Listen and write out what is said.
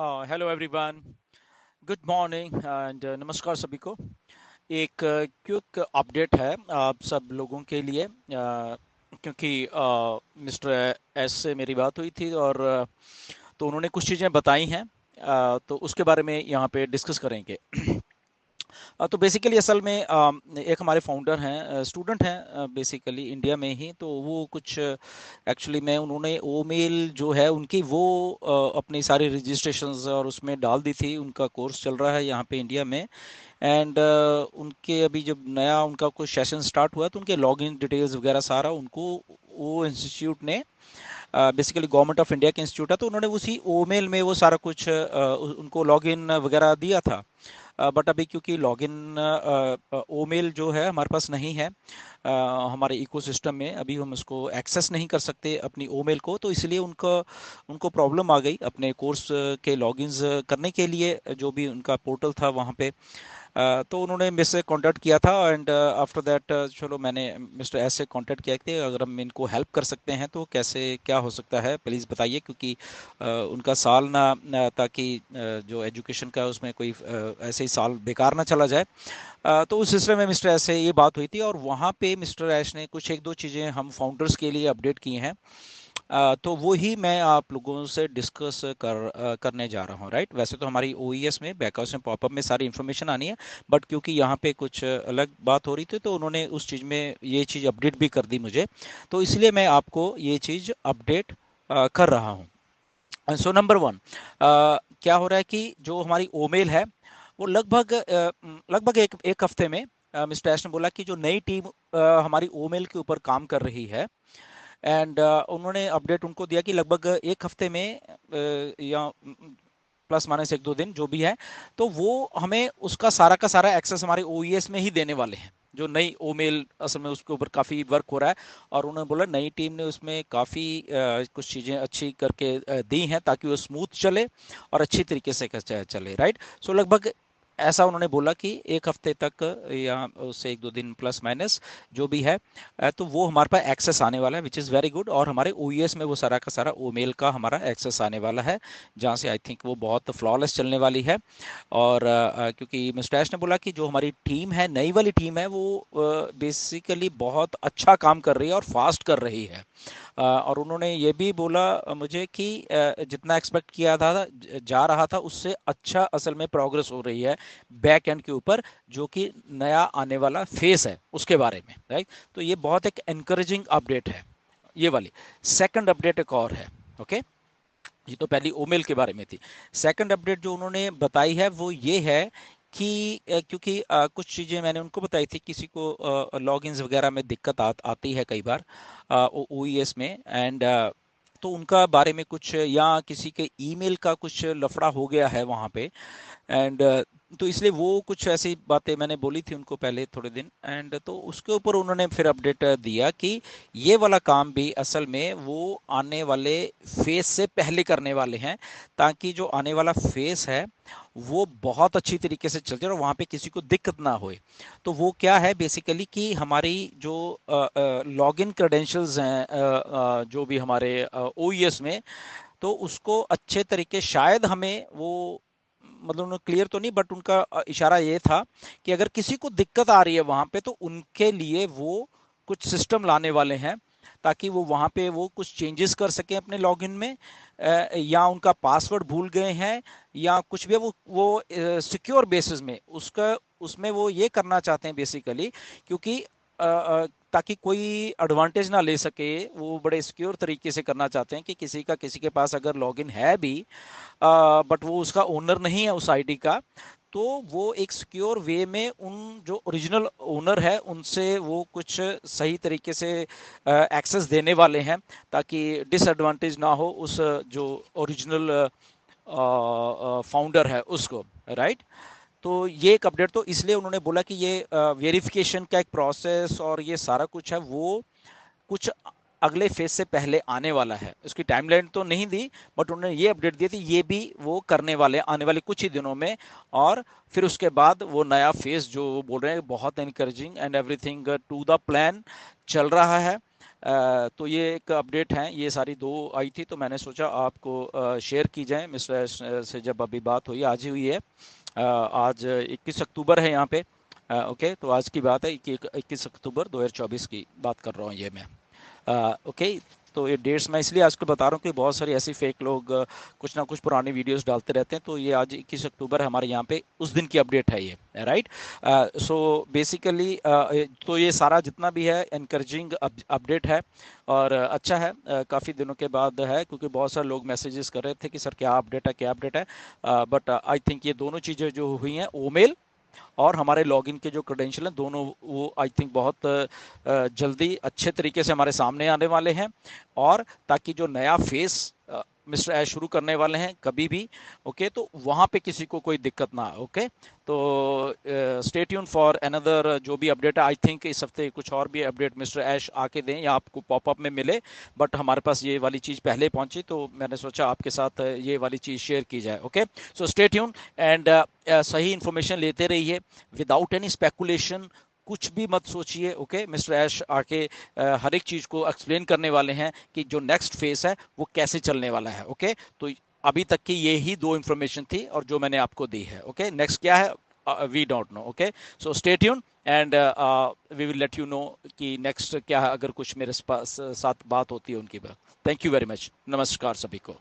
Hello everyone, good morning and नमस्कार सभी को। एक क्विक अपडेट है आप सब लोगों के लिए, क्योंकि मिस्टर एस से मेरी बात हुई थी और तो उन्होंने कुछ चीज़ें बताई हैं, तो उसके बारे में यहाँ पे डिस्कस करेंगे। तो बेसिकली असल में एक हमारे फाउंडर हैं, स्टूडेंट हैं बेसिकली इंडिया में ही, तो वो कुछ एक्चुअली में उन्होंने ओ मेल जो है उनकी वो अपनी सारी रजिस्ट्रेशंस और उसमें डाल दी थी। उनका कोर्स चल रहा है यहाँ पे इंडिया में, एंड उनके अभी जब नया उनका कुछ सेशन स्टार्ट हुआ तो उनके लॉगिन डिटेल्स वगैरह सारा उनको वो इंस्टीट्यूट ने, बेसिकली गवर्नमेंट ऑफ इंडिया के इंस्टीट्यूट है, तो उन्होंने उसी ओ मेल में वो सारा कुछ उनको लॉगिन वगैरह दिया था। बट अभी क्योंकि लॉगिन ओमेल जो है हमारे पास नहीं है, हमारे इकोसिस्टम में अभी हम उसको एक्सेस नहीं कर सकते अपनी ओमेल को, तो इसलिए उनको उनको प्रॉब्लम आ गई अपने कोर्स के लॉगिन्स करने के लिए। जो भी उनका पोर्टल था वहाँ पे, तो उन्होंने मुझसे कांटेक्ट किया था, एंड आफ्टर दैट चलो मैंने मिस्टर एस से कांटेक्ट किया कि अगर हम इनको हेल्प कर सकते हैं तो कैसे क्या हो सकता है, प्लीज़ बताइए, क्योंकि उनका साल ताकि जो एजुकेशन का उसमें कोई ऐसे ही साल बेकार ना चला जाए। तो उस सिलसिले में मिस्टर एस से ये बात हुई थी और वहाँ पे मिस्टर एस ने कुछ एक दो चीज़ें हम फाउंडर्स के लिए अपडेट की हैं। तो वो ही मैं आप लोगों से डिस्कस करने जा रहा हूँ, राइट। वैसे तो हमारी ओईएस में बैकहाउस में पॉपअप में सारी इन्फॉर्मेशन आनी है, बट क्योंकि यहाँ पे कुछ अलग बात हो रही थी तो उन्होंने उस चीज़ में ये चीज़ अपडेट भी कर दी मुझे, तो इसलिए मैं आपको ये चीज़ अपडेट कर रहा हूँ। सो नंबर वन, क्या हो रहा है कि जो हमारी ओमेल है वो लगभग एक हफ्ते में मिस्टर एश ने बोला कि जो नई टीम हमारी ओमेल के ऊपर काम कर रही है, एंड उन्होंने अपडेट उनको दिया कि लगभग एक हफ्ते में या प्लस माइनस एक दो दिन जो भी है, तो वो हमें उसका का सारा एक्सेस हमारे ओईएस में ही देने वाले हैं। जो नई ओमेल असल में उसके ऊपर काफ़ी वर्क हो रहा है, और उन्होंने बोला नई टीम ने उसमें काफ़ी कुछ चीज़ें अच्छी करके दी हैं ताकि वो स्मूथ चले और अच्छी तरीके से चले, राइट। सो लगभग ऐसा उन्होंने बोला कि एक हफ्ते तक या उससे एक दो दिन प्लस माइनस जो भी है, तो वो हमारे पास एक्सेस आने वाला है, विच इज़ वेरी गुड। और हमारे ओईएस में वो सारा का सारा ओमेल का हमारा एक्सेस आने वाला है, जहाँ से आई थिंक वो बहुत फ्लॉलेस चलने वाली है। और क्योंकि मिस्टर ऐश ने बोला कि जो हमारी टीम है, नई वाली टीम है, वो बेसिकली बहुत अच्छा काम कर रही है और फास्ट कर रही है। और उन्होंने ये भी बोला मुझे कि जितना एक्सपेक्ट किया था जा रहा था उससे अच्छा असल में प्रोग्रेस हो रही है बैक एंड के ऊपर, जो कि नया आने वाला फेस है उसके बारे में, राइट। तो ये बहुत एक एनकरेजिंग अपडेट है ये वाली। सेकंड अपडेट एक और है, ओके। ये तो पहली ओमेल के बारे में थी। सेकंड अपडेट जो उन्होंने बताई है वो ये है कि क्योंकि कुछ चीज़ें मैंने उनको बताई थी, किसी को लॉगिन्स वगैरह में दिक्कत आती है कई बार ओईएस में, एंड तो उनका बारे में कुछ, या किसी के ईमेल का कुछ लफड़ा हो गया है वहाँ पे, एंड तो इसलिए वो कुछ ऐसी बातें मैंने बोली थी उनको पहले थोड़े दिन, एंड तो उसके ऊपर उन्होंने फिर अपडेट दिया कि ये वाला काम भी असल में वो आने वाले फेस से पहले करने वाले हैं, ताकि जो आने वाला फेस है वो बहुत अच्छी तरीके से चल जाए और वहाँ पे किसी को दिक्कत ना होए। तो वो क्या है बेसिकली कि हमारी जो लॉगिन क्रेडेंशियल्स हैं जो भी हमारे ओईएस में, तो उसको अच्छे तरीके शायद हमें वो, मतलब उन्होंने क्लियर तो नहीं, बट उनका इशारा ये था कि अगर किसी को दिक्कत आ रही है वहां पे तो उनके लिए वो कुछ सिस्टम लाने वाले हैं, ताकि वो वहां पे वो कुछ चेंजेस कर सकें अपने लॉगिन में, या उनका पासवर्ड भूल गए हैं या कुछ भी, वो सिक्योर बेसिस में उसका उसमें वो ये करना चाहते हैं बेसिकली, क्योंकि ताकि कोई एडवांटेज ना ले सके, वो बड़े सिक्योर तरीके से करना चाहते हैं कि किसी के पास अगर लॉगिन है भी, बट वो उसका ओनर नहीं है उस आईडी का, तो वो एक सिक्योर वे में उन जो ओरिजिनल ओनर है उनसे वो कुछ सही तरीके से एक्सेस देने वाले हैं, ताकि डिसएडवांटेज ना हो उस जो ओरिजिनल फाउंडर है उसको, राइट। तो ये एक अपडेट, तो इसलिए उन्होंने बोला कि ये वेरिफिकेशन का एक प्रोसेस और ये सारा कुछ है वो कुछ अगले फेज से पहले आने वाला है। उसकी टाइमलाइन तो नहीं दी, बट उन्होंने ये अपडेट दी थी ये भी वो करने वाले आने वाले कुछ ही दिनों में। और फिर उसके बाद वो नया फेज जो बोल रहे हैं बहुत encouraging and everything to the plan चल रहा है। तो ये एक अपडेट है, ये सारी दो आई थी तो मैंने सोचा आपको शेयर की जाए। मिस्टर एश से जब अभी बात हुई, आज ही हुई है। आज 21 अक्टूबर है यहाँ पे। ओके, तो आज की बात है, 21 अक्टूबर 2024 की बात कर रहा हूँ ये मैं। ओके, तो ये डेट्स मैं इसलिए आज को बता रहा हूँ कि बहुत सारे ऐसे फेक लोग कुछ ना कुछ पुरानी वीडियोस डालते रहते हैं। तो ये आज 21 अक्टूबर हमारे यहाँ पे उस दिन की अपडेट है ये, राइट। सो बेसिकली तो ये सारा जितना भी है इनकरेजिंग अपडेट है और अच्छा है। काफ़ी दिनों के बाद है, क्योंकि बहुत सारे लोग मैसेजेस कर रहे थे कि सर क्या अपडेट है, क्या अपडेट है। बट आई थिंक ये दोनों चीज़ें जो हुई हैं, ईमेल और हमारे लॉगिन के जो क्रेडेंशियल हैं दोनों, वो आई थिंक बहुत जल्दी अच्छे तरीके से हमारे सामने आने वाले हैं। और ताकि जो नया फेस मिस्टर ऐश शुरू करने वाले हैं कभी भी, ओके, तो वहाँ पे किसी को कोई दिक्कत ना, ओके। तो स्टे ट्यून फॉर अनदर जो भी अपडेट है। आई थिंक इस हफ्ते कुछ और भी अपडेट मिस्टर ऐश आके दें या आपको पॉपअप में मिले, बट हमारे पास ये वाली चीज़ पहले पहुंची तो मैंने सोचा आपके साथ ये वाली चीज़ शेयर की जाए। Okay, so stay tune and सही इन्फॉर्मेशन लेते रहिए विदाउट एनी स्पेकुलेशन। कुछ भी मत सोचिए, ओके। मिस्टर ऐश आके हर एक चीज को एक्सप्लेन करने वाले हैं कि जो नेक्स्ट फेस है वो कैसे चलने वाला है, ओके। तो अभी तक की ये ही दो इन्फॉर्मेशन थी और जो मैंने आपको दी है, ओके। नेक्स्ट क्या है we don't know, okay. So stay tune and we will let you know कि नेक्स्ट क्या है, अगर कुछ मेरे साथ बात होती है उनकी बात। थैंक यू वेरी मच, नमस्कार सभी को।